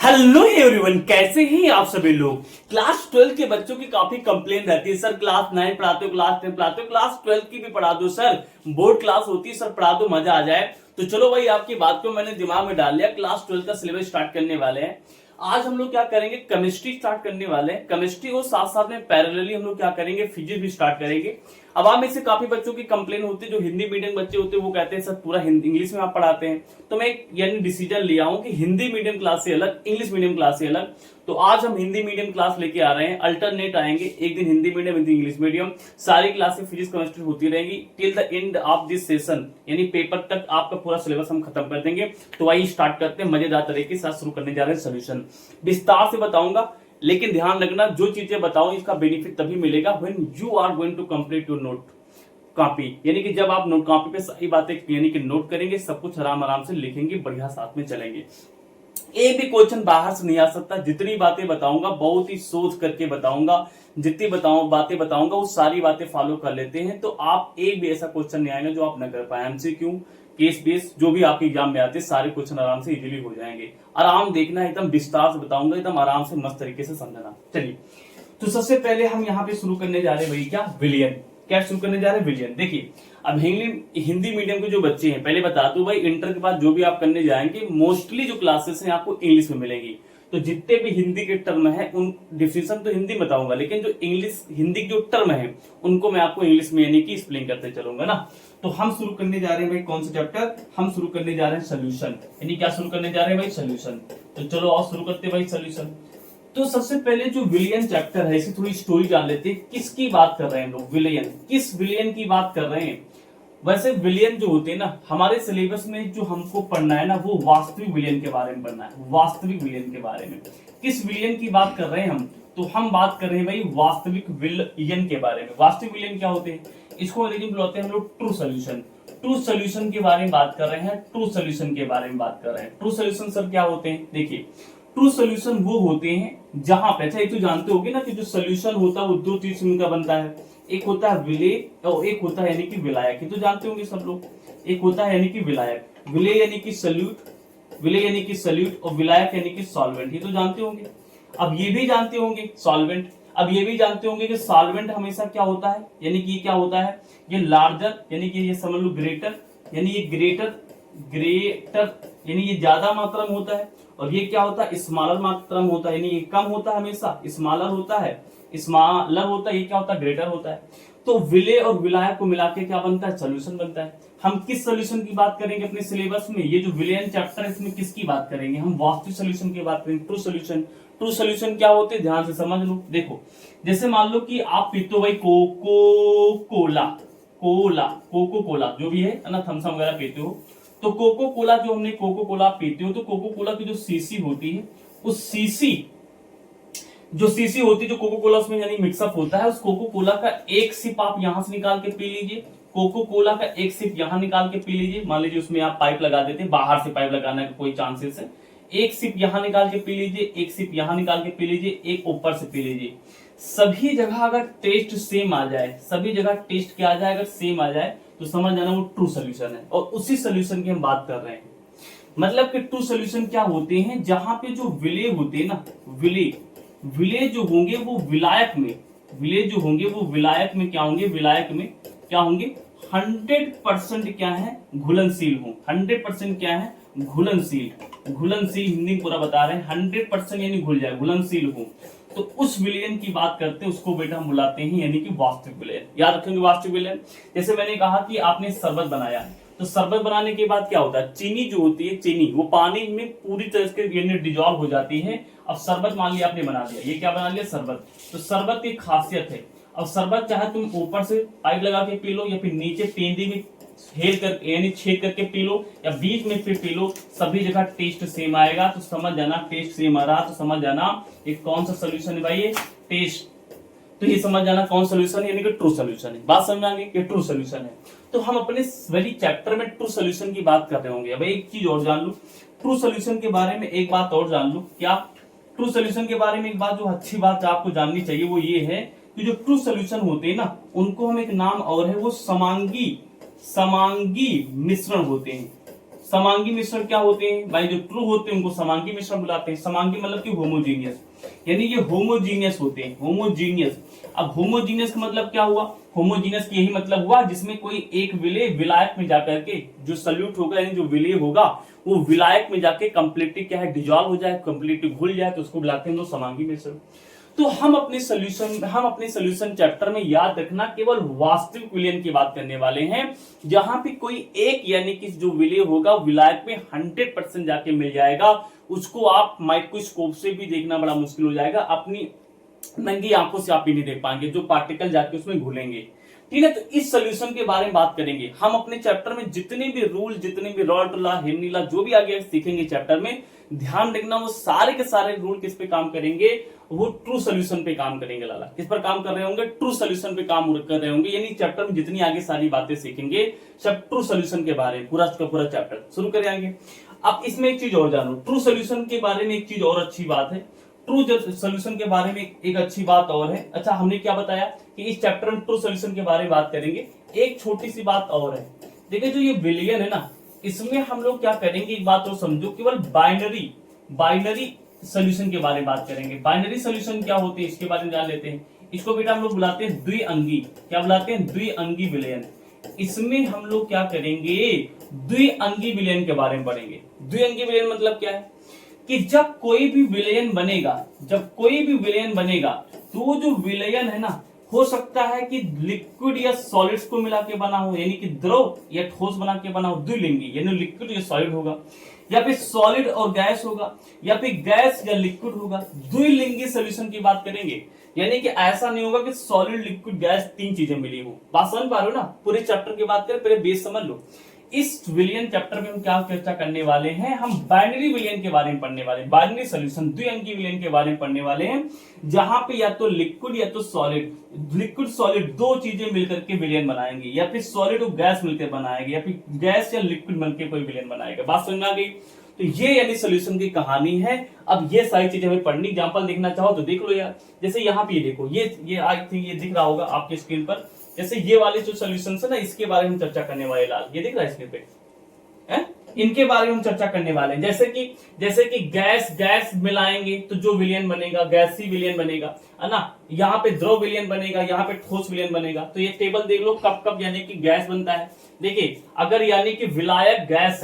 Hello everyone, कैसे हैं आप सभी लोग। क्लास 12 के बच्चों की काफी कंप्लेन रहती है, सर क्लास 9 पढ़ाते हो, क्लास 10 पढ़ाते हो, क्लास 12 की भी पढ़ा दो सर, बोर्ड क्लास होती है सर, पढ़ा दो मजा आ जाए। तो चलो भाई, आपकी बात को मैंने दिमाग में डाल लिया, क्लास 12 का सिलेबस स्टार्ट करने वाले हैं। आज हम लोग क्या करेंगे, केमिस्ट्री स्टार्ट करने वाले हैं। केमिस्ट्री और साथ साथ में पैरेलली हम लोग क्या करेंगे, फिजिक्स भी स्टार्ट करेंगे। अब आप में से काफी बच्चों की कंप्लेन होती है, जो हिंदी मीडियम बच्चे होते हैं वो कहते हैं सर पूरा इंग्लिश में आप पढ़ाते हैं। तो मैं यानी डिसीजन लिया हूं कि हिंदी मीडियम क्लास से अलग, इंग्लिश मीडियम क्लास से अलग। तो आज हम हिंदी मीडियम क्लास लेके आ रहे हैं, अल्टरनेट आएंगे, एक दिन हिंदी मीडियम, एक दिन इंग्लिश मीडियम। सारी क्लासेस फिजिक्स केमिस्ट्री होती रहेंगी till the end of this session, यानी पेपर तक आपका पूरा सिलेबस हम खत्म कर देंगे। तो वही स्टार्ट करते हैं, मजेदार तरीके से शुरू करने जा रहे हैं। सोल्यूशन विस्तार से बताऊंगा, लेकिन ध्यान रखना जो चीजें बताऊं इसका बेनिफिट तभी मिलेगा when you are going to complete your note copy, यानी कि जब आप नोट कॉपी पे सारी बातें यानी कि नोट करेंगे, सब कुछ आराम आराम से लिखेंगे, बढ़िया साथ में चलेंगे। एक भी क्वेश्चन बाहर से नहीं आ सकता। जितनी बातें बताऊंगा बहुत ही सोच करके बताऊंगा, जितनी बातें बताऊंगा वो सारी बातें फॉलो कर लेते हैं, तो आप एक भी ऐसा क्वेश्चन नहीं आएगा जो आप न कर पाए। एमसीक्यू, केस बेस, जो भी आपके एग्जाम में आते हैं सारे क्वेश्चन आराम से इजीली हो जाएंगे। आराम देखना, एकदम विस्तार से बताऊंगा, एकदम आराम से मस्त तरीके से समझना। चलिए, तो सबसे पहले हम यहाँ पे शुरू करने जा रहे हैं भाई क्या, विलियन। क्या शुरू करने जा रहे हैं, विलियन। देखिए, अब हिंदी मीडियम के जो बच्चे हैं, पहले बता दूं भाई, इंटर के बाद जो भी आप करने जाएंगे मोस्टली जो क्लासेस हैं आपको इंग्लिश में मिलेंगी। तो जितने भी हिंदी के टर्म है उन डिफिनेशन तो हिंदी में बताऊंगा, लेकिन जो इंग्लिश हिंदी के जो टर्म है उनको मैं आपको इंग्लिश में यानी कि एक्सप्लेन करते चलूंगा ना। तो हम शुरू करने जा रहे हैं भाई कौन सा चैप्टर, हम शुरू करने जा रहे हैं सोल्यूशन। यानी क्या शुरू करने जा रहे हैं भाई, सोल्यूशन। तो चलो आओ शुरू करते हैं भाई सोल्यूशन। तो सबसे पहले जो विलियन चैप्टर है, इसे थोड़ी स्टोरी जान लेते हैं। किसकी बात कर रहे हैं लोग, विलियन, किस विलियन की बात कर रहे हैं। वैसे विलियन जो होते हैं ना, हमारे सिलेबस में जो हमको पढ़ना है ना, वो वास्तविक विलियन के बारे में पढ़ना है। वास्तविक विलियन के बारे में किस विलियन की बात कर रहे हैं हम, तो हम बात कर रहे हैं भाई वास्तविक विलियन के बारे में। वास्तविक विलियन क्या होते हैं, इसको अंग्रेजी में बुलाते हैं हम लोग ट्रू सोल्यूशन। ट्रू सोल्यूशन के बारे में बात कर रहे हैं, ट्रू सोल्यूशन के बारे में बात कर रहे हैं। ट्रू सोल्यूशन सर क्या होते हैं, देखिए, ट्रू सोल्यूशन वो होते हैं जहां पे, अच्छा एक तो जानते होगे ना कि जो सोल्यूशन होता है वो दो चीज उनका बनता है, एक होता है विलेय और एक होता है यानी कि विलायक। ये तो जानते होंगे सब लोग, एक होता है यानी कि विलायक, विलेय यानी कि सल्यूट, विलेय यानी कि सल्यूट, और विलायक यानी कि सॉल्वेंट। ये तो जानते होंगे। अब ये भी जानते होंगे सॉल्वेंट, अब ये भी जानते होंगे कि सॉल्वेंट हमेशा क्या होता है, यानी कि क्या होता है, ये लार्जर, यानी कि ये समझ लो ग्रेटर, यानी ये ग्रेटर यानी ये ज्यादा मात्रा में होता है, और ये क्या होता है, स्मॉलर मात्रा में होता है, यानी ये कम होता है, हमेशा स्मॉलर होता है, स्मॉलर होता है, ये क्या होता है, ग्रेटर होता है। तो विलेय और विलायक को मिला के क्या बनता है, सोल्यूशन बनता है। हम किस सोल्यूशन की बात करेंगे अपने सिलेबस में, ये जो विलियन चैप्टर है इसमें किसकी बात करेंगे, हम वास्तविक सोल्यूशन की बात करेंगे, ट्रू सोल्यूशन। ट्रू सोल्यूशन क्या होते हैं, ध्यान से समझ लो। देखो, जैसे मान लो कि आप पीते हो भाई कोको कोला, कोको कोला जो भी है ना, थम्स अप वगैरह पीते हो, तो कोको कोला जो हमने कोको कोला पीते हो, तो कोको कोला की जो सीसी होती है, उस सीसी जो होती है, जो कोको कोला उसमें यानी मिक्सअप होता है, उस कोको कोला का एक सिप आप यहां से निकाल के पी लीजिए, कोको कोला का एक सिप यहां निकाल के पी लीजिए। मान लीजिए उसमें आप पाइप लगा देते हैं, बाहर से पाइप लगाने का कोई चांसेस है, एक सिप यहां निकाल के पी लीजिए, एक सिप यहां निकाल के पी लीजिए, एक ऊपर से पी लीजिए। सभी जगह अगर टेस्ट सेम आ जाए, सभी जगह टेस्ट क्या आ जाए, अगर सेम आ जाए, तो समझ जाना वो ट्रू सोल्यूशन है। और उसी सोल्यूशन की हम बात कर रहे हैं। मतलब कि ट्रू सोल्यूशन क्या होते हैं, जहां पे जो विलेय होते हैं ना, विलेय जो होंगे वो विलायक में, विलेय जो होंगे वो विलायक में क्या होंगे, विलायक में क्या होंगे, 100% क्या है, घुलनशील हो। 100% क्या है, घुलनशील। घुलनशील हिंदी में पूरा बता रहे हैं, 100% यानी घुल जाए, घुलनशील हो। तो उस विलयन की बात करते हैं, उसको बेटा हम बुलाते हैं यानी कि वास्तविक विलयन। याद रखेंगे वास्तविक विलयन। जैसे मैंने कहा कि आपने शरबत बनाया, तो शरबत बनाने के बाद क्या होता है, चीनी जो होती है, चीनी वो पानी में पूरी तरह से डिजॉल्व हो जाती है। अब शरबत मान लिया आपने बना लिया, ये क्या बना लिया, शरबत। तो शरबत की खासियत है, अब शरबत चाहे तुम ऊपर से पाइप लगा के पी लो, या फिर नीचे पेंदी में यानी छेद करके पी लो, या बीच में फिर पी लो, सभी जगह टेस्ट सेम आएगा। तो समझ जाना टेस्ट सेम आ रहा, तो समझ जाना ये कौन सा सोल्यूशन है भाई, ये टेस्ट। तो ये समझ जाना कौन सोल्यूशन है, यानी कि ट्रू सोल्यूशन है। बात समझ आ गई, ये ट्रू सोल्यूशन है। तो हम अपने वही चैप्टर में ट्रू सोल्यूशन की बात कर रहे होंगे। अब एक चीज और जान लो, ट्रू सोल्यूशन के बारे में एक बात और जान लो। क्या, ट्रू सोल्यूशन के बारे में एक बात जो अच्छी बात आपको जाननी चाहिए वो ये है कि जो ट्रू सोल्यूशन होते हैं ना, उनको हम एक नाम और है, वो समांगी मिश्रण होते हैं। समांगी मिश्रण क्या होते हैं भाई, जो ट्रू होते हैं उनको समांगी मिश्रण बुलाते हैं। समांगी मतलब कि होमोजीनियस, यानी ये होमोजीनियस होते हैं, होमोजीनियस। अब होमोजीनियस का मतलब क्या हुआ, होमोजीनियस यही मतलब हुआ जिसमें कोई एक विलेय विलायक में जाकर के जो सल्यूट होगा, यानी जो विलेय होगा वो विलायक में जाके कंप्लीटली क्या है, डिजॉल्व हो जाए, कंप्लीटली घुल जाए, तो उसको बुलाते हैं हम लोग समांगी मिश्रण। तो हम अपने सॉल्यूशन चैप्टर में याद रखना केवल वास्तविक विलयन की बात करने वाले हैं, जहां पे कोई एक यानी कि जो विलय होगा विलायक में 100% जाके मिल जाएगा, उसको आप माइक्रोस्कोप से भी देखना बड़ा मुश्किल हो जाएगा, अपनी नंगी आंखों से आप भी नहीं देख पाएंगे, जो पार्टिकल जाके उसमें घुलेंगे। ठीक है, तो इस सोल्यूशन के बारे में बात करेंगे हम अपने चैप्टर में। जितने भी रूल, जितने भी रॉल्ट लॉ, हेनरी लॉ, जो भी आगे सीखेंगे चैप्टर में, ध्यान रखना वो सारे के सारे रूल किस पे काम करेंगे, वो ट्रू सोल्यूशन पे काम करेंगे। लाला किस पर काम कर रहे होंगे, ट्रू सोल्यूशन पे काम कर रहे होंगे। यानी चैप्टर में जितनी आगे सारी बातें सीखेंगे सब ट्रू सोल्यूशन के बारे में, पूरा का पूरा चैप्टर शुरू करेंगे। अब इसमें एक चीज और जानो, ट्रू सोल्यूशन के बारे में एक चीज और अच्छी बात है, ट्रू सोल्यूशन के बारे में एक अच्छी बात और है। अच्छा, हमने क्या बताया कि इस चैप्टर में ट्रू सोल्यूशन के बारे में बात करेंगे। एक छोटी सी बात और है, देखिए जो ये विलयन है ना, इसमें हम लोग क्या करेंगे, एक बात तो समझो, केवल बाइनरी सोल्यूशन के बारे में बात करेंगे। बाइनरी सोल्यूशन क्या होते हैं इसके बारे में जान लेते हैं। इसको बेटा हम लोग बुलाते हैं द्विअंगी, क्या बुलाते हैं, द्विअंगी विलयन। इसमें हम लोग क्या करेंगे, द्विअंगी विलयन के बारे में पढ़ेंगे। द्विअंगी विलयन मतलब क्या है कि जब कोई भी विलयन बनेगा, तो जो विलयन है ना, हो सकता है कि लिक्विड या सॉलिड्स को मिला के बना हो, यानी कि द्रव या ठोस बना के बना हो, द्विलिंगी, यानी लिक्विड या सॉलिड होगा, या फिर सॉलिड और गैस होगा, या फिर गैस या लिक्विड होगा। द्विलिंगी सोल्यूशन की बात करेंगे, यानी कि ऐसा नहीं होगा कि सॉलिड, लिक्विड, गैस तीन चीजें मिली हो। बात समझ पा रहे हो ना, पूरे चैप्टर की बात करें, पहले बेस समझ लो। इस विलयन चैप्टर में हम क्या चर्चा करने वाले हैं, हम बाइनरी विलयन के बारे में पढ़ने वाले हैं, बाइनरी सोल्यूशन, द्विअंगी विलयन के बारे में पढ़ने वाले हैं, जहां पे या तो लिक्विड या तो सॉलिड, लिक्विड सॉलिड दो चीजें मिलकर के विलयन बनाएंगे, या फिर सॉलिड और गैस मिलकर बनाएंगे, या फिर गैस या लिक्विड मिलकर कोई विलयन बनाएगा। बात समझ में आ गई? तो ये यानी सोल्यूशन की कहानी है। अब ये सारी चीजें हमें पढ़नी, एग्जांपल देखना चाहो तो देख लो यार। जैसे यहाँ पे ये देखो, ये आई थिंक ये दिख रहा होगा आपके स्क्रीन पर, जैसे ये वाले जो सोल्यूशन है ना, इसके बारे में चर्चा करने वाले, लाल ये दिख रहा है स्क्रीन पे, इनके बारे में हम चर्चा करने वाले हैं। जैसे कि गैस मिलाएंगे तो जो विलयन बनेगा गैसी विलयन बनेगा, है ना। यहाँ पे द्रव विलयन बनेगा, यहाँ पे ठोस विलयन बनेगा। तो ये टेबल देख लो, कब कब यानी कि गैस बनता है। देखिए, अगर यानी कि विलायक गैस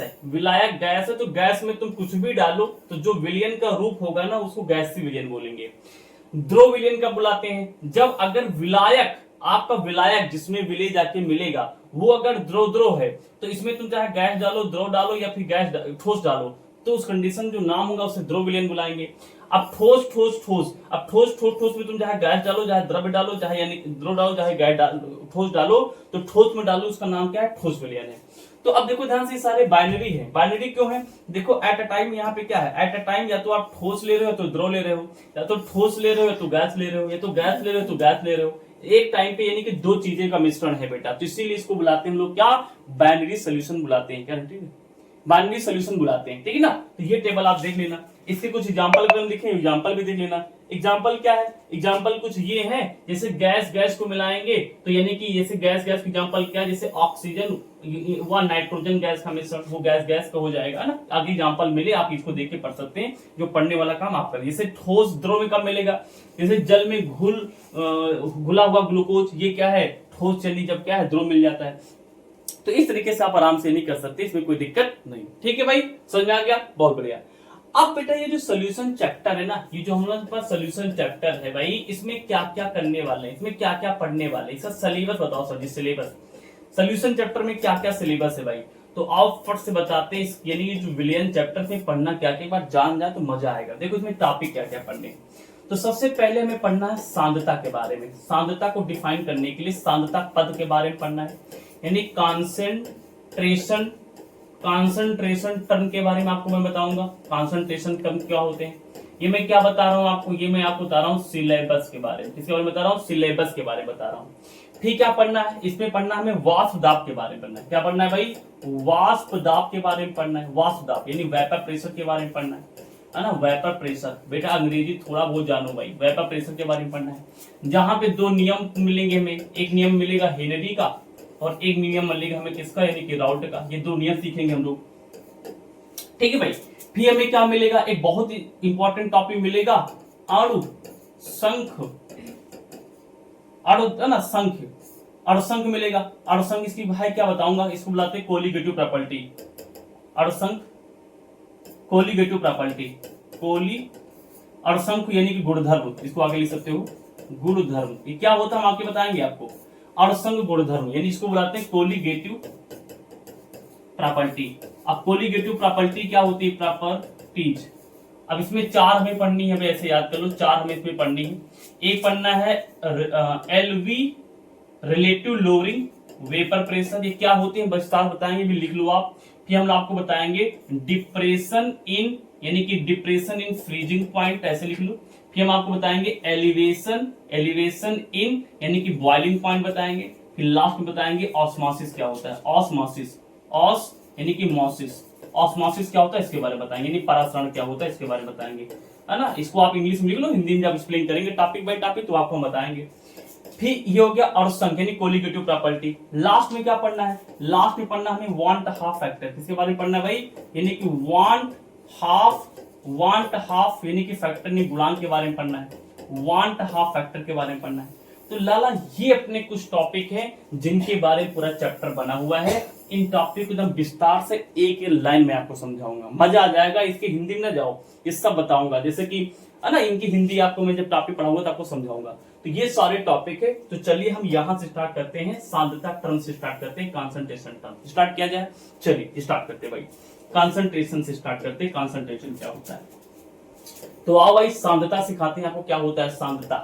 है तो गैस में तुम कुछ भी डालो तो जो विलयन का रूप होगा ना, उसको गैसी विलयन बोलेंगे। द्रव विलयन कब बुलाते हैं, जब अगर विलायक, आपका विलायक जिसमें विलय जाके मिलेगा वो अगर द्रव है, तो इसमें तुम चाहे गैस डालो, द्रव डालो, या फिर ठोस डालो, तो उस कंडीशन जो नाम होगा उसे द्रव विलयन बुलाएंगे। अब ठोस में तुम चाहे गैस डालो, चाहे द्रव्य डालो, चाहे यानी द्रव डालो, चाहे गैस ठोस डालो, तो ठोस में डालो, उसका नाम क्या है, ठोस विलयन है। तो अब देखो ध्यान से, सारे बाइनरी है। बाइनरी क्यों है, देखो एट अ टाइम यहाँ पे क्या है, एट अ टाइम या तो आप ठोस ले रहे हो तो द्रव ले रहे हो, या तो ठोस ले रहे हो या तो गैस ले रहे हो, या तो गैस ले रहे हो तो गैस ले रहे हो। एक टाइम पे यानी कि दो चीजें का मिश्रण है बेटा, तो इसीलिए इसको बुलाते हैं हम लोग क्या, बाइनरी सोल्यूशन बुलाते हैं। क्या ठीक है, बाइनरी सोल्यूशन बुलाते हैं, ठीक है ना। तो ये टेबल आप देख लेना, इसके कुछ एग्जांपल अगर हम लिखें, एग्जांपल भी देख लेना। एग्जांपल क्या है, एग्जांपल कुछ ये है, जैसे गैस को मिलाएंगे तो यानी कि जैसे गैस की एग्जांपल क्या है, जैसे ऑक्सीजन व नाइट्रोजन गैस का मिश्रण, वो गैस का हो जाएगा ना। आगे एग्जांपल मिले, आप इसको देख के पढ़ सकते हैं, जो पढ़ने वाला काम आप करें। जैसे ठोस द्रव में कब मिलेगा, जैसे जल में घुला हुआ ग्लूकोज, ये क्या है, ठोस चली जब क्या है, द्रव मिल जाता है। तो इस तरीके से आप आराम से नहीं कर सकते, इसमें कोई दिक्कत नहीं। ठीक है भाई, समझ में आ गया, बहुत बढ़िया। अब बेटा ये जो सोल्यूशन चैप्टर है ना, ये जो हमारे पास सोल्यूशन चैप्टर है भाई, इसमें क्या क्या करने वाले हैं, इसमें क्या क्या पढ़ने वाले हैं, इसका सिलेबस बताओ सर जी। सिलेबस, सोल्यूशन चैप्टर में क्या क्या सिलेबस है भाई, तो आप फट से बताते हैं। यानी जो विलयन चैप्टर में पढ़ना क्या क्या, एक बार जान जाए तो मजा आएगा। देखो इसमें टॉपिक क्या क्या पढ़ने, तो सबसे पहले हमें पढ़ना है सांद्रता के बारे में। सांद्रता को डिफाइन करने के लिए सांद्रता पद के बारे में पढ़ना है, यानी कॉन्सेंट्रेशन टर्म के बारे में आपको मैं बताऊंगा। कॉन्सेंट्रेशन टर्म क्या होते हैं, ये मैं क्या बता रहा हूं आपको, ये मैं आपको बता रहा हूं सिलेबस के बारे में। किसके बारे में बता रहा हूं, सिलेबस के बारे में बता रहा हूं। फिर क्या पढ़ना है, इसमें पढ़ना है हमें वाष्प दाब के बारे में पढ़ना है। क्या पढ़ना है भाई, वाष्प दाब के बारे में पढ़ना है। वाष्प दाब यानी वेपर प्रेशर के बारे में पढ़ना है ना। वेपर प्रेशर, बेटा अंग्रेजी थोड़ा बहुत जानो भाई, वेपर प्रेशर के बारे में पढ़ना है। जहां पे दो नियम मिलेंगे हमें, एक नियम मिलेगा हेनरी का और एक नियम मिलेगा हमें किसका, यानी कि राउल्ट का। ये दो नियम सीखेंगे हम लोग, ठीक है भाई। फिर हमें क्या मिलेगा, एक बहुत ही इंपॉर्टेंट टॉपिक मिलेगा, अणु संख्य, अणु है ना संख्य, अणुसंख्य मिलेगा। अणुसंख्य इसकी भाई क्या बताऊंगा, इसको बुलाते हैं कोलिगेटिव प्रॉपर्टी, अणुसंख्य कोलिगेटिव प्रॉपर्टी, कोली अणुसंख्य यानी कि गुणधर्म, इसको आगे लिख सकते हो गुणधर्म। ये क्या होता है हम आगे बताएंगे आपको, अणुसंख्य गुणधर्म यानी इसको बुलाते हैं कोलिगेटिव प्रॉपर्टी। अब कोलिगेटिव प्रॉपर्टी क्या होती है, प्रॉपर्टीज। अब इसमें चार हमें पढ़नी है, ऐसे याद कर लो, चार हमें इसमें पढ़नी है। एक पढ़ना है LV relative lowering vapour pressure, ये क्या होती है विस्तार बताएंगे, भी लिख लो आप। फिर हम आपको बताएंगे डिप्रेशन इन यानी कि डिप्रेशन इन फ्रीजिंग पॉइंट, ऐसे लिख लो। फिर हम आपको बताएंगे एलिवेशन, एलिवेशन इन यानी कि बॉइलिंग पॉइंट बताएंगे। फिर लास्ट में बताएंगे ऑस्मोसिस क्या होता है, ऑस्मोसिस, ऑस यानी कि मोसिस, ऑस्मोसिस क्या होता है इसके बारे में बताएंगे, यानी परासरण क्या होता है इसके बारे में बताएंगे, है ना। इसको आप इंग्लिश में लिख लो, हिंदी में जब एक्सप्लेन करेंगे टॉपिक बाय टॉपिक तो आपको हम बताएंगे। फिर ये हो गया अणुसंख्य यानी कोलिगेटिव प्रॉपर्टी। लास्ट में क्या पढ़ना है, लास्ट में पढ़ना हमें वांट हाफ फैक्टर, किसके बारे में पढ़ना है भाई, यानी कि वांट हाफ यानी कि फैक्टर नहीं गुणांक के बारे में पढ़ना है, वांट हाफ फैक्टर के बारे में पढ़ना है। तो लाला ये अपने कुछ टॉपिक हैं जिनके बारे में पूरा चैप्टर बना हुआ है। इन टॉपिक को एकदम विस्तार से एक लाइन में आपको समझाऊंगा, मजा आ जाएगा। इसके हिंदी में ना जाओ, ये सब बताऊंगा, जैसे कि है ना इनकी हिंदी आपको मैं जब टॉपिक पढ़ाऊंगा तो आपको समझाऊंगा। तो ये सारे टॉपिक है। तो चलिए हम यहां से स्टार्ट करते हैं, सांद्रता टर्म से स्टार्ट करते हैं, कॉन्सेंट्रेशन टर्म स्टार्ट किया जाए। चलिए स्टार्ट करते हैं भाई, कॉन्सेंट्रेशन से स्टार्ट करते हैं। कॉन्सेंट्रेशन क्या होता है, तो आओ भाई सांद्रता सिखाते हैं आपको क्या होता है सांद्रता।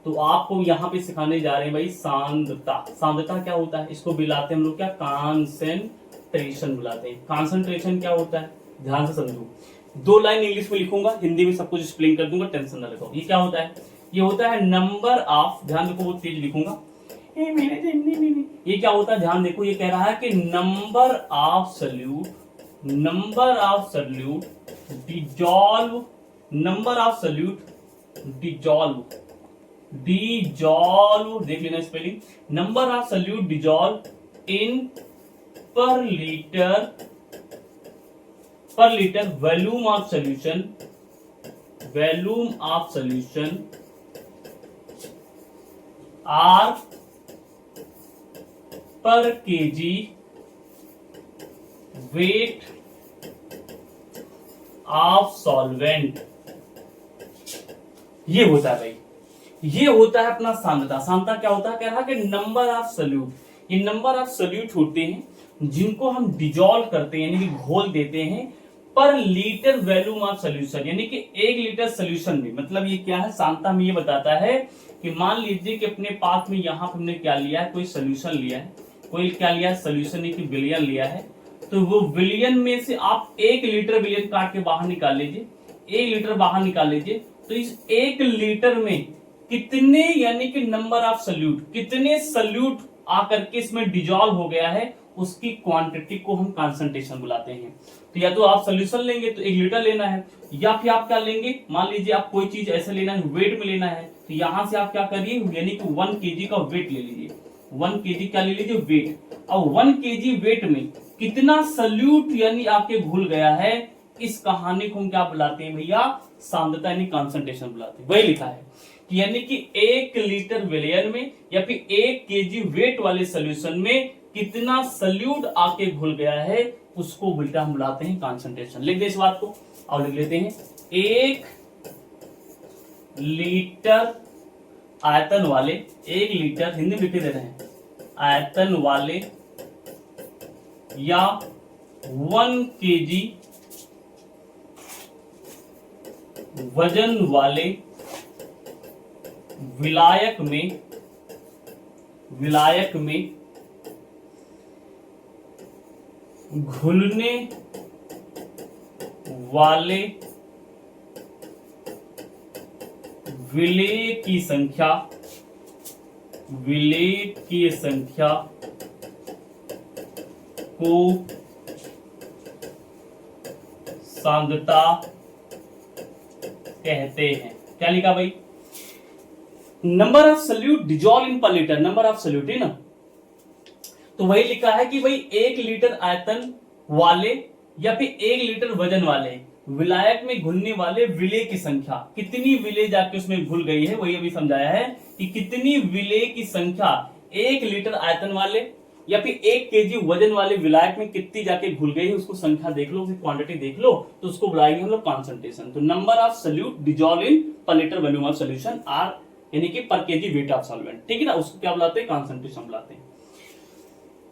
तो आपको यहाँ पे सिखाने जा रहे हैं भाई सांद्रता। सांद्रता क्या होता है, इसको बुलाते हैं हम लोग क्या, कॉन्सेंट्रेशन बुलाते हैं। कॉन्सेंट्रेशन क्या होता है ध्यान से समझो, दो लाइन इंग्लिश में लिखूंगा, हिंदी में सब कुछ एक्सप्लेन कर दूंगा, टेंशन ना लगाओ। ये क्या होता है, ये होता है नंबर ऑफ, ध्यान देखो बहुत तेज लिखूंगा, ये क्या होता है ध्यान देखो, ये कह रहा है कि number of solute, number of solute dissolve, number of solute dissolve, dissolve देख लेना spelling, number of solute dissolve in per litre volume of solution, volume of solution or per KG weight of solvent. ये होता है भाई, ये होता है अपना सांद्रता। सांद्रता क्या होता है, कह रहा है कि नंबर ऑफ सॉल्यूट, ये नंबर ऑफ सॉल्यूट होते हैं जिनको हम डिजॉल्व करते हैं यानी कि घोल देते हैं पर लीटर वॉल्यूम ऑफ सॉल्यूशन, यानी कि 1 लीटर सॉल्यूशन में। मतलब ये क्या है, सांद्रता में ये बताता है कि मान लीजिए कि अपने पास में यहाँ पे हमने क्या लिया है, कोई सॉल्यूशन लिया है, कोई क्या लिया है सॉल्यूशन नहीं कि विलियन लिया है, तो वो विलियन में से आप 1 लीटर विलियन काट के बाहर निकाल लीजिए, 1 लीटर बाहर निकाल लीजिए, तो इस 1 लीटर में कितने यानी कि नंबर ऑफ सॉल्यूट, कितने सॉल्यूट आकर के इसमें डिजॉल्व हो गया है, उसकी क्वांटिटी को हम कंसंट्रेशन बुलाते हैं। तो या तो आप सॉल्यूशन लेंगे तो 1 लीटर लेना है, या फिर आप क्या लेंगे, मान लीजिए आप कोई चीज ऐसे लेना है वेट में लेना है, तो यहां से आप क्या करिए यानी कि 1 केजी का वेट ले लीजिए, 1 केजी क्या ले लीजिए वेट। अब 1 केजी वेट में कितना सॉल्यूट यानी आपके घुल गया है, इस कहानी को हम क्या बुलाते हैं भैया, सांद्रता यानी कंसंट्रेशन बुलाते हैं। वही लिखा है कि यानी कि 1 लीटर विलियन में या फिर 1 केजी वेट वाले सॉल्यूशन में कितना सॉल्यूट आके घुल गया है, उसको उल्टा हम बुलाते हैं कंसंट्रेशन। लिख दे इस बात को और लिख लेते हैं, 1 लीटर आयतन वाले, 1 लीटर हिंदी में लिख दे रहे हैं, आयतन वाले या 1 केजी वजन वाले विलायक में घुलने वाले विलेय की संख्या को सांद्रता कहते हैं। क्या लिखा भाई, number of solute dissolve in per litre, number of solute है ना, तो वही लिखा है कि भाई 1 लीटर आयतन वाले या फिर 1 लीटर वजन वाले विलायक में घुलने वाले विलेय की संख्या, कितनी विलेय जाके उसमें घुल गई है, वही अभी समझाया है कि कितनी विलेय की संख्या 1 लीटर आयतन वाले या फिर 1 केजी वजन वाले विलायक में कितनी जाके घुल गई है, उसको संख्या देख लो, उसकी क्वांटिटी देख लो, तो उसको बुलाएंगे हम लोग कॉन्सेंट्रेशन। तो number of solute dissolve in per litre volume of solution or, यानी कि पर केजी वेट ऑफ सॉल्वेंट, ठीक है ना, उसको क्या बुलाते हैं, कॉन्सेंट्रेशन बुलाते हैं।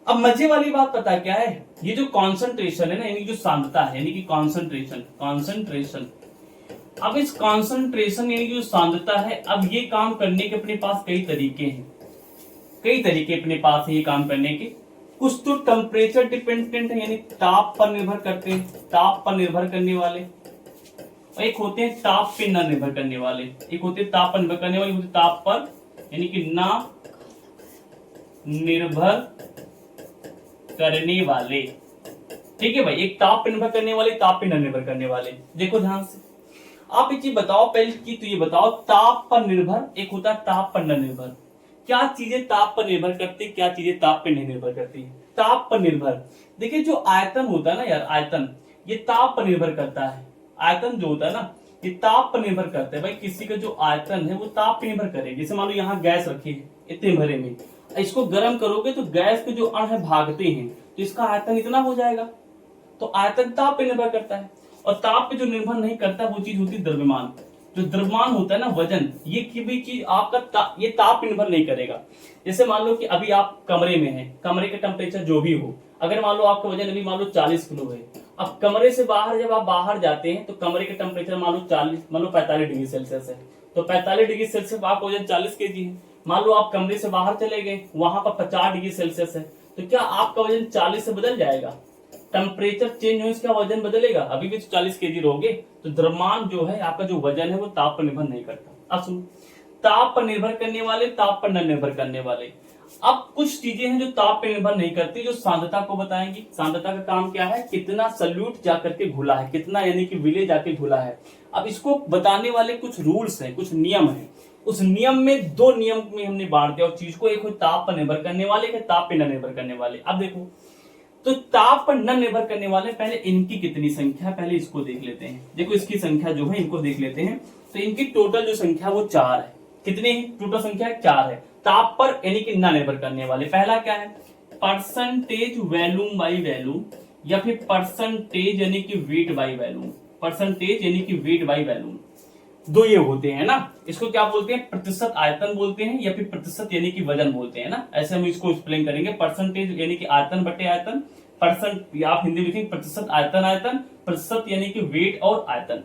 अब मजे वाली बात पता क्या है, ये जो कॉन्सेंट्रेशन है ना, यानी जो सांद्रता है, यानी कि कॉन्सेंट्रेशन, अब इस कॉन्सेंट्रेशन यानी जो सांद्रता है, अब ये काम करने के अपने पास कई तरीके हैं, कई तरीके अपने पास है ये काम करने के। कुछ तो टेम्परेचर डिपेंडेंट है, यानी ताप पर निर्भर करते हैं, ताप पर निर्भर करने वाले, और एक होते हैं ताप पे न निर्भर करने वाले, एक होते हैं ताप पर निर्भर करने वाले, होते ताप पर यानी कि ना निर्भर करने वाले, ठीक है भाई। एक ताप पर निर्भर करने वाले, ताप पे न निर्भर करने वाले। देखो ध्यान से, आप एक चीज बताओ पहले की, तो ये बताओ ताप पर निर्भर, एक होता है ताप पर न निर्भर। क्या चीजें ताप पर निर्भर करती, क्या चीजें ताप पर नहीं निर्भर करती। ताप पर निर्भर, देखिए जो आयतन होता है ना यार, आयतन ये ताप पर निर्भर करता है। आयतन जो होता है ना, ये ताप पर निर्भर करता है भाई। किसी का जो आयतन है वो ताप पर निर्भर करेगी। जैसे मान लो यहाँ गैस रखी है इतने भरे में, इसको गर्म करोगे तो गैस के जो अण है भागते हैं, तो इसका आयतन इतना हो जाएगा। तो आयतन ताप पे निर्भर करता है। और ताप पे जो निर्भर नहीं करता वो चीज होती है द्रव्यमान। जो द्रव्यमान होता है ना, वजन, ये किसी चीज आपका ये ताप पे निर्भर नहीं करेगा। जैसे मान लो कि अभी आप कमरे में हैं, कमरे का टेम्परेचर जो भी हो, अगर मान लो आपका वजन अभी मान लो 40 किलो है, अब कमरे से बाहर जब आप बाहर जाते हैं तो कमरे का टेम्परेचर मान लो 45 डिग्री सेल्सियस है, तो 45 डिग्री सेल्सियस आपका वजन 40 केजी है। मान लो आप कमरे से बाहर चले गए, वहां पर 50 डिग्री सेल्सियस है, तो क्या आपका वजन 40 से बदल जाएगा? टेम्परेचर चेंज हो इसका वजन बदलेगा? अभी भी तो 40 केजी रहोगे। तो द्रव्यमान जो है आपका जो वजन है वो ताप पर निर्भर नहीं करता। अब सुनो, ताप पर निर्भर करने वाले, ताप पर न निर्भर करने वाले। अब कुछ चीजें हैं जो ताप पर निर्भर नहीं करती, जो सांद्रता को बताएंगी। सांद्रता का काम क्या है, कितना सल्यूट जाकर के घुला है, कितना यानी कि विलेय जाके घुला है। अब इसको बताने वाले कुछ रूल्स हैं, कुछ नियम है। उस नियम में 2 नियम में हमने बांट दिया उस चीज को, एक हो ताप पर निर्भर करने वाले, एक ताप पे न निर्भर करने वाले। अब देखो, तो ताप पर न निर्भर करने वाले, पहले इनकी कितनी संख्या है पहले इसको देख लेते हैं। देखो इसकी संख्या जो है इनको देख लेते हैं। तो इनकी टोटल जो संख्या वो 4 है। कितने है टोटल संख्या? 4 है। ताप पर यानी कि न निर्भर करने वाले, पहला क्या है, परसेंटेज वैल्यूम बाई वैल्यूम, या फिर परसेंटेज यानी कि वेट बाई वैल्यूम। परसेंटेज यानी कि वेट बाई वैल्यूम, 2 ये होते हैं ना। इसको क्या बोलते हैं, प्रतिशत आयतन बोलते हैं, या फिर प्रतिशत यानी कि वजन बोलते हैं ना। ऐसे हम इसको एक्सप्लेन करेंगे। परसेंटेज यानी कि आयतन बटे आयतन, परसेंट आप हिंदी में लिखेंगे प्रतिशत आयतन आयतन, प्रतिशत यानी कि वेट और आयतन,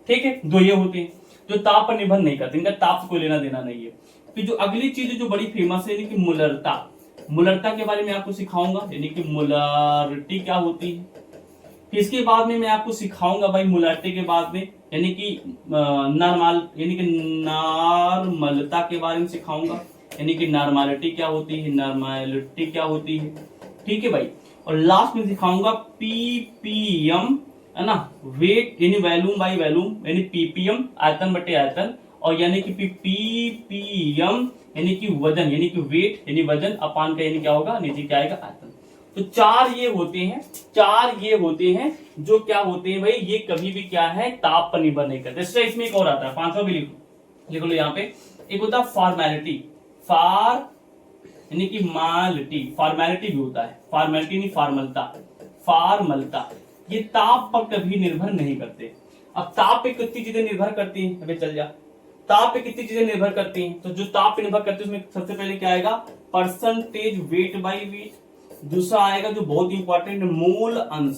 ठीक है। 2 ये होते हैं जो ताप पर निर्भर नहीं करते, इनका ताप से कोई लेना देना नहीं है। फिर जो अगली चीज जो बड़ी फेमस है, यानी कि मुलरता। मुलरता के बारे में आपको सिखाऊंगा, यानी कि मुलरिटी क्या होती है। फिर इसके बाद में मैं आपको सिखाऊंगा भाई मुलरिटी के बाद में, यानी कि नॉर्मल यानी कि नॉर्मलता के बारे में सिखाऊंगा, यानी कि नॉर्मलिटी क्या होती है, नॉर्मलिटी क्या होती है, ठीक है भाई। और लास्ट में सिखाऊंगा पीपीएम, है ना, वेट यानी वैल्यूम बाई वैल्यूम, यानी पीपीएम आयतन बटे आयतन, और यानी कि पीपीएम यानी कि वजन, यानी कि वेट यानी वजन अपान का यानी क्या होगा, नीचे क्या आएगा, आयतन। तो 4 ये होते हैं, 4 ये होते हैं जो क्या होते हैं भाई, ये कभी भी क्या है, ताप पर निर्भर नहीं करते। इसमें एक और आता है, 5वां भी लिख लो यहाँ पे। एक होता है फॉर्मेलिटी, यानी कि मालिटी, फॉर्मेलिटी भी होता है, फॉर्मेलिटी नहीं फॉर्मलता, फॉर्मलता। ये ताप पर कभी निर्भर नहीं करते। अब ताप पे कितनी चीजें निर्भर करती हैं, अबे चल जा, ताप पे कितनी चीजें निर्भर करती हैं, तो जो ताप पे निर्भर करती है उसमें सबसे पहले क्या आएगा, परसेंटेज वेट बाई वेट। दूसरा आएगा जो बहुत इंपॉर्टेंट, मूल अंश।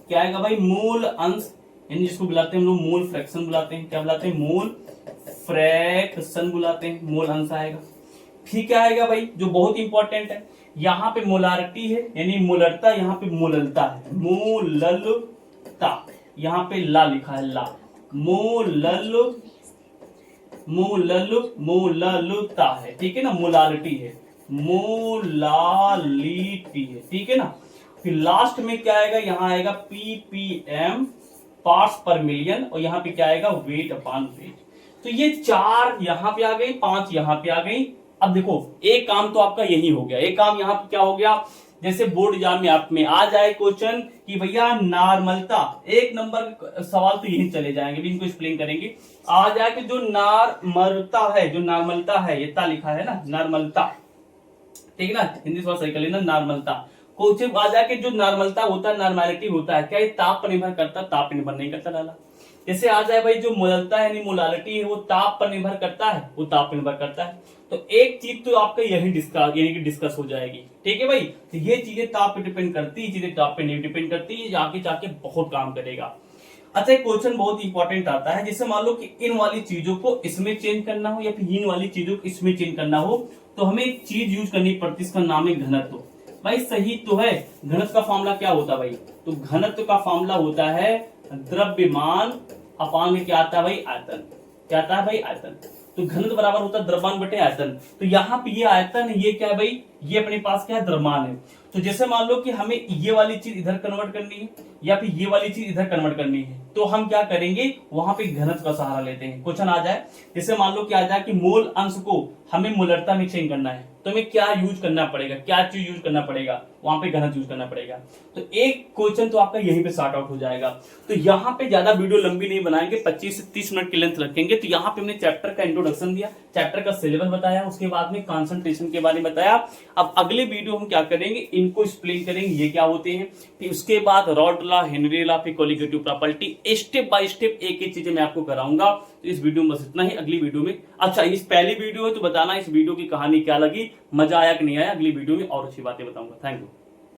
क्या आएगा भाई, मूल अंश, यानी जिसको बुलाते हैं हम लोग मूल फ्रैक्शन बुलाते हैं। क्या बुलाते हैं, मूल फ्रैक्शन बुलाते हैं, मूल अंश आएगा। फिर क्या आएगा भाई, जो बहुत इंपॉर्टेंट है, यहाँ पे मोलारिटी है यानी मूलरता, यहाँ पे मूललता है, मूललता, यहाँ पे ला लिखा है, ला, मूललता है, ठीक है ना, मोलालिटी है, मोलालिटी है, ठीक है ना। फिर लास्ट में क्या आएगा, यहाँ आएगा पीपीएम पार्ट्स पर मिलियन, और यहाँ पे क्या आएगा, वेट अपान वेट। तो ये 4 यहाँ पे आ गई, 5 यहाँ पे आ गई। अब देखो एक काम तो आपका यही हो गया, एक काम यहाँ पे क्या हो गया, जैसे बोर्ड एग्जाम में आप में आ जाए क्वेश्चन कि भैया नॉर्मलता, एक नंबर सवाल तो यही चले जाएंगे, भी इनको एक्सप्लेन करेंगे। आ जाए कि जो नॉर्मलता है, जो नॉर्मलता है, ये ता लिखा है ना नॉर्मलता, ठीक है ना, हिंदी थोड़ा सही कर लेना, नॉर्मलता। क्वेश्चन आ जाए कि जो नॉर्मलता होता है, नॉर्मलिटी होता है, क्या ये ताप पर निर्भर करता है? ताप पर निर्भर नहीं करता डाला। जैसे आ जाए भाई जो मोललता है यानी मोलालिटी है, वो ताप पर निर्भर करता है, वो ताप पर निर्भर करता है। तो एक चीज तो आपका यही डिस्कस यानी कि डिस्कस हो जाएगी, ठीक है भाई। तो ये चीजें ताप पे डिपेंड करती है, चीजें ताप पे नहीं डिपेंड करती है, जाके जाके बहुत काम करेगा। अच्छा, एक क्वेश्चन बहुत इंपॉर्टेंट आता है, जैसे मान लो कि इन वाली चीजों को इसमें चेंज करना हो या फिर इन वाली चीजों को इसमें चेंज करना हो, तो हमें एक चीज यूज करनी पड़ती है, इसका नाम है घनत्व। भाई सही तो है, घनत्व का फॉर्मूला क्या होता है भाई? तो घनत्व का फॉर्मूला होता है द्रव्यमान अपान में क्या आता है भाई? आयतन। क्या आता है भाई? आयतन। तो घनत्व बराबर होता है द्रव्यमान बटे आयतन। तो यहाँ पे ये आयतन है, ये क्या है भाई? ये अपने पास क्या है? द्रव्यमान है। तो जैसे मान लो कि हमें ये वाली चीज इधर कन्वर्ट करनी है या फिर ये वाली चीज इधर कन्वर्ट करनी है, तो हम क्या करेंगे? वहां पे घनत्व का सहारा लेते हैं। क्वेश्चन आ जाए, जैसे मान लो कि आ जाए कि मोल अंश को हमें मोलरता में चेंज करना है, तो हमें क्या यूज करना पड़ेगा? क्या चीज यूज करना पड़ेगा? वहां पे घनत्व यूज करना पड़ेगा। तो एक क्वेश्चन तो आपका यहीं पे सॉर्ट आउट हो जाएगा। तो यहाँ पे ज्यादा वीडियो लंबी नहीं बनाएंगे, 25 से 30 मिनट की लेंथ रखेंगे। तो यहाँ पे हमने चैप्टर का इंट्रोडक्शन दिया, चैप्टर का सिलेबस बताया, उसके बाद में कंसंट्रेशन के बारे में बताया। अब अगले वीडियो हम क्या करेंगे? इनको एक्सप्लेन करेंगे ये क्या होते हैं, फिर उसके बाद रॉड लॉ, हेनरी लॉ, फिर colligative property, step by step एक एक चीजें मैं आपको कराऊंगा। तो इस वीडियो में बस इतना ही। अगली वीडियो में, अच्छा इस पहली वीडियो है तो बताना इस वीडियो की कहानी क्या लगी, मजा आया कि नहीं आया। अगली वीडियो में और अच्छी बातें बताऊंगा। Thank you.